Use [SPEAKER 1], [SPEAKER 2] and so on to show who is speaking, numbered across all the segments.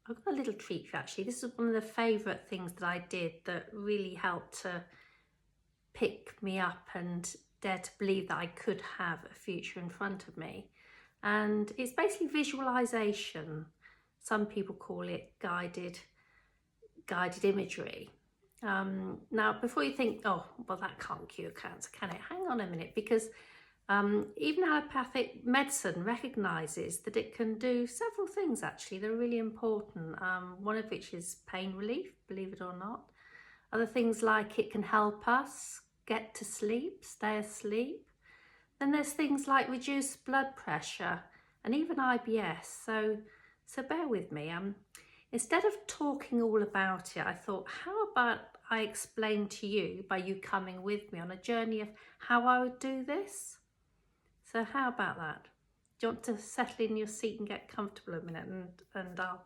[SPEAKER 1] I've got a little treat for you actually. This is one of the favourite things that I did that really helped to pick me up and dare to believe that I could have a future in front of me. And it's basically visualisation. Some people call it guided imagery. Now, before you think, oh, well, that can't cure cancer, can it? Hang on a minute, because even allopathic medicine recognises that it can do several things actually that are really important, one of which is pain relief, believe it or not. Other things like it can help us get to sleep, stay asleep. Then there's things like reduced blood pressure and even IBS. So bear with me. Instead of talking all about it, I thought, how about I explain to you by you coming with me on a journey of how I would do this? So how about that? Do you want to settle in your seat and get comfortable a minute, and I'll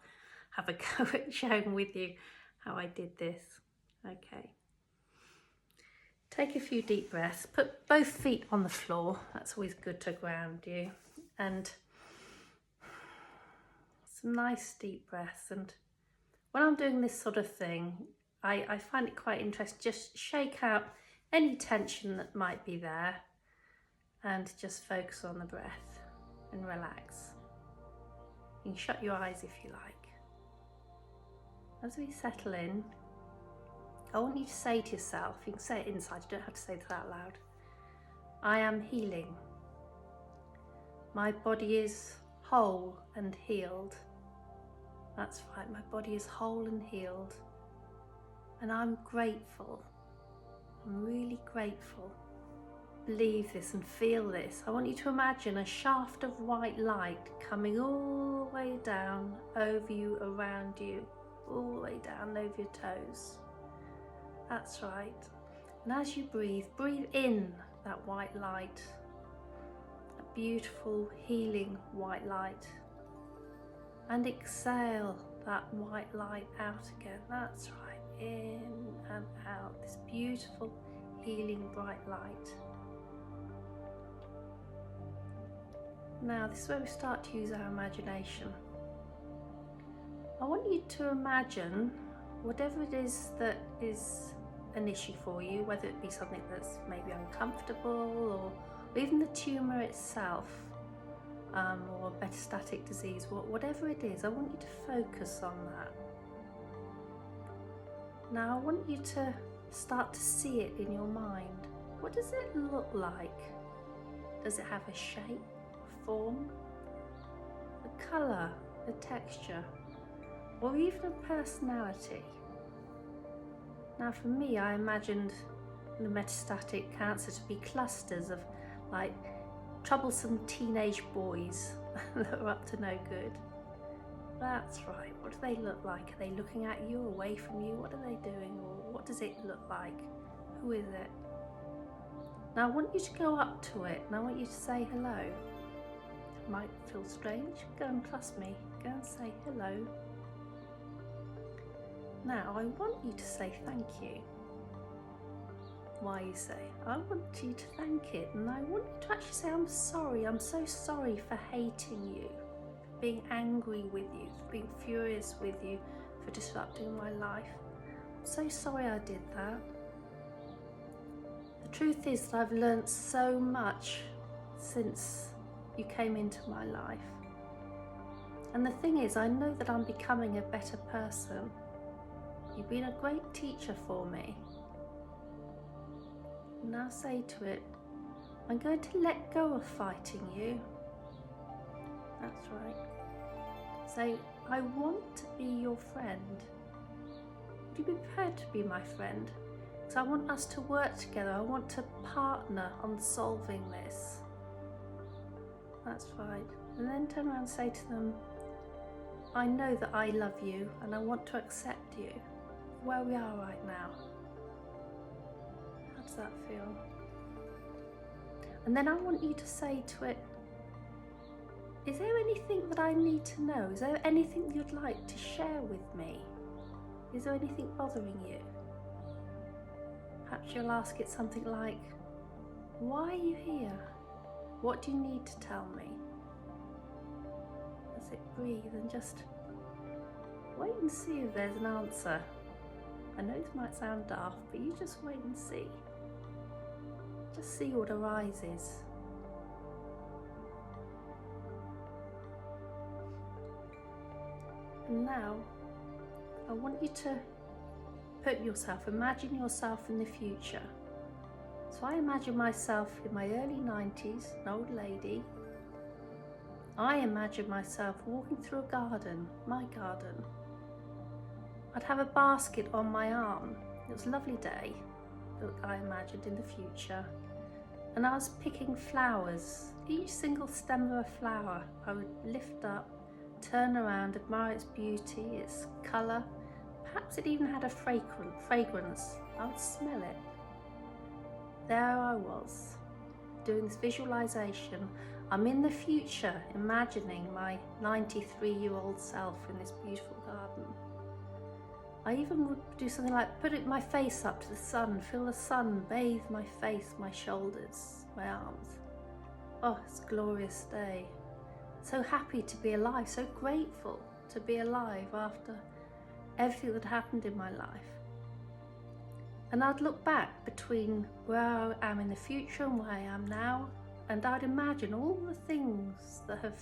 [SPEAKER 1] have a go at sharing with you how I did this. Okay. Take a few deep breaths. Put both feet on the floor. That's always good to ground you. And some nice deep breaths. And when I'm doing this sort of thing, I find it quite interesting. Just shake out any tension that might be there and just focus on the breath and relax. You can shut your eyes if you like. As we settle in, I want you to say to yourself, you can say it inside, you don't have to say this out loud, I am healing. My body is whole and healed. That's right, my body is whole and healed. And I'm grateful. I'm really grateful. Believe this and feel this. I want you to imagine a shaft of white light coming all the way down over you, around you, all the way down over your toes. That's right. And as you breathe, breathe in that white light, that beautiful healing white light, and exhale that white light out again. That's right. In and out, this beautiful healing bright light. Now this is where we start to use our imagination. I want you to imagine whatever it is that is an issue for you, whether it be something that's maybe uncomfortable or even the tumour itself, or metastatic disease, whatever it is, I want you to focus on that. Now I want you to start to see it in your mind. What does it look like? Does it have a shape, a form, a colour, a texture, or even a personality? Now for me, I imagined the metastatic cancer to be clusters of like troublesome teenage boys that are up to no good. That's right. What do they look like? Are they looking at you, away from you? What are they doing? Or what does it look like? Who is it? Now I want you to go up to it and I want you to say hello. It might feel strange. Go and trust me. Go and say hello. Now I want you to say thank you. Why you say, I want you to thank it, and I want you to actually say, I'm sorry, I'm so sorry for hating you, for being angry with you, for being furious with you, for disrupting my life. I'm so sorry I did that. The truth is that I've learnt so much since you came into my life. And the thing is, I know that I'm becoming a better person. You've been a great teacher for me. Now say to it, I'm going to let go of fighting you. That's right. Say, I want to be your friend. Would you be prepared to be my friend? So I want us to work together. I want to partner on solving this. That's right. And then turn around and say to them, I know that I love you and I want to accept you where we are right now. How does that feel? And then I want you to say to it, is there anything that I need to know? Is there anything you'd like to share with me? Is there anything bothering you? Perhaps you'll ask it something like, why are you here? What do you need to tell me? As it breathe and just wait and see if there's an answer. I know this might sound daft, but you just wait and see. Just see what arises. And now, I want you to imagine yourself in the future. So I imagine myself in my early 90s, an old lady. I imagine myself walking through a garden, my garden. I'd have a basket on my arm. It was a lovely day that I imagined in the future. And I was picking flowers. Each single stem of a flower I would lift up, turn around, admire its beauty, its colour. Perhaps it even had a fragrance. I would smell it. There I was, doing this visualisation. I'm in the future, imagining my 93-year-old self in this beautiful garden. I even would do something like put my face up to the sun, feel the sun bathe my face, my shoulders, my arms. Oh, it's a glorious day. So happy to be alive, so grateful to be alive after everything that happened in my life. And I'd look back between where I am in the future and where I am now, and I'd imagine all the things that have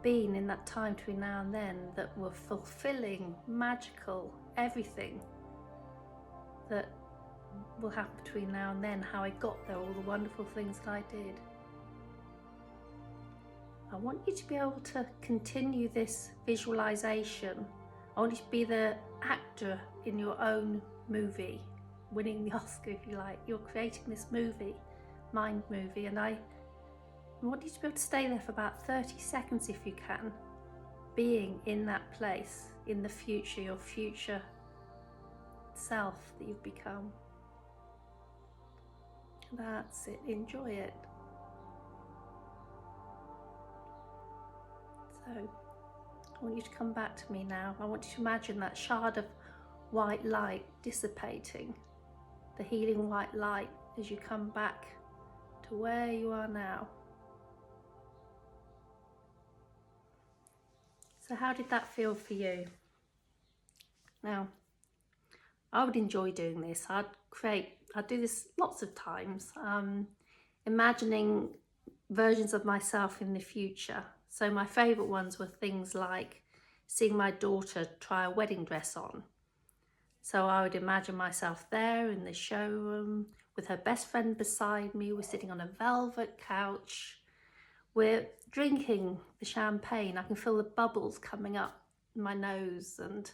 [SPEAKER 1] been in that time between now and then that were fulfilling, magical, everything that will happen between now and then, how I got there, all the wonderful things that I did. I want you to be able to continue this visualization. I want you to be the actor in your own movie, winning the Oscar if you like. You're creating this movie, mind movie, and I want you to be able to stay there for about 30 seconds if you can, being in that place, in the future, your future self that you've become. That's it, enjoy it. So, I want you to come back to me now. I want you to imagine that shard of white light dissipating, the healing white light as you come back to where you are now. So how did that feel for you? Now, I would enjoy doing this. I'd do this lots of times, imagining versions of myself in the future. So my favourite ones were things like seeing my daughter try a wedding dress on. So I would imagine myself there in the showroom with her best friend beside me. We're sitting on a velvet couch. We're drinking the champagne. I can feel the bubbles coming up my nose, and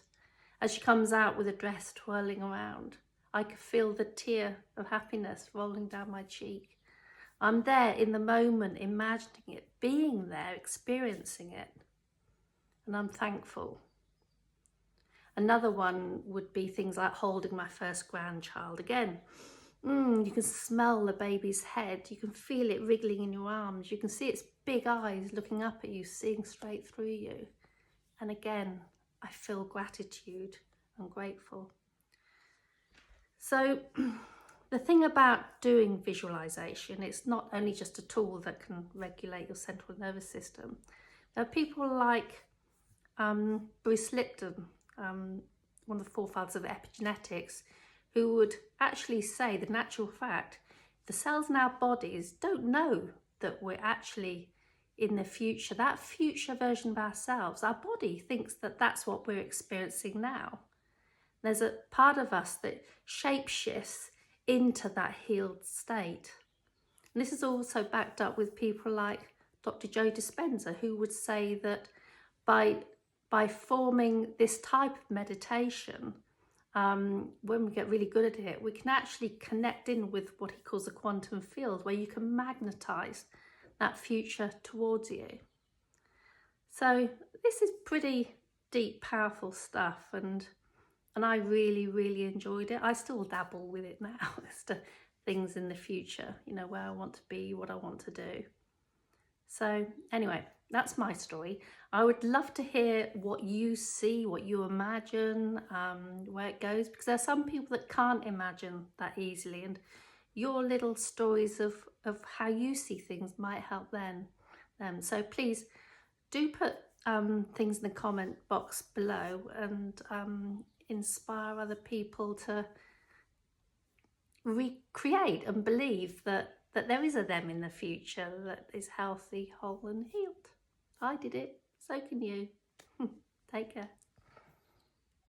[SPEAKER 1] as she comes out with the dress twirling around, I could feel the tear of happiness rolling down my cheek. I'm there in the moment, imagining it, being there, experiencing it, and I'm thankful. Another one would be things like holding my first grandchild. Again, you can smell the baby's head, you can feel it wriggling in your arms, you can see its big eyes looking up at you, seeing straight through you. And again, I feel gratitude and grateful. So the thing about doing visualization, it's not only just a tool that can regulate your central nervous system. There are people like Bruce Lipton, one of the forefathers of epigenetics, who would actually say the natural fact, the cells in our bodies don't know that we're actually in the future, that future version of ourselves. Our body thinks that that's what we're experiencing now. There's a part of us that shapeshifts into that healed state. And this is also backed up with people like Dr. Joe Dispenza, who would say that by forming this type of meditation, when we get really good at it, we can actually connect in with what he calls a quantum field, where you can magnetize that future towards you. So this is pretty deep, powerful stuff, and I really, really enjoyed it. I still dabble with it now as to things in the future, you know, where I want to be, what I want to do. So anyway, that's my story. I would love to hear what you see, what you imagine, where it goes, because there are some people that can't imagine that easily, and your little stories of how you see things might help them. So please do put things in the comment box below and inspire other people to recreate and believe that there is a them in the future that is healthy, whole and healed. I did it, so can you. Take care.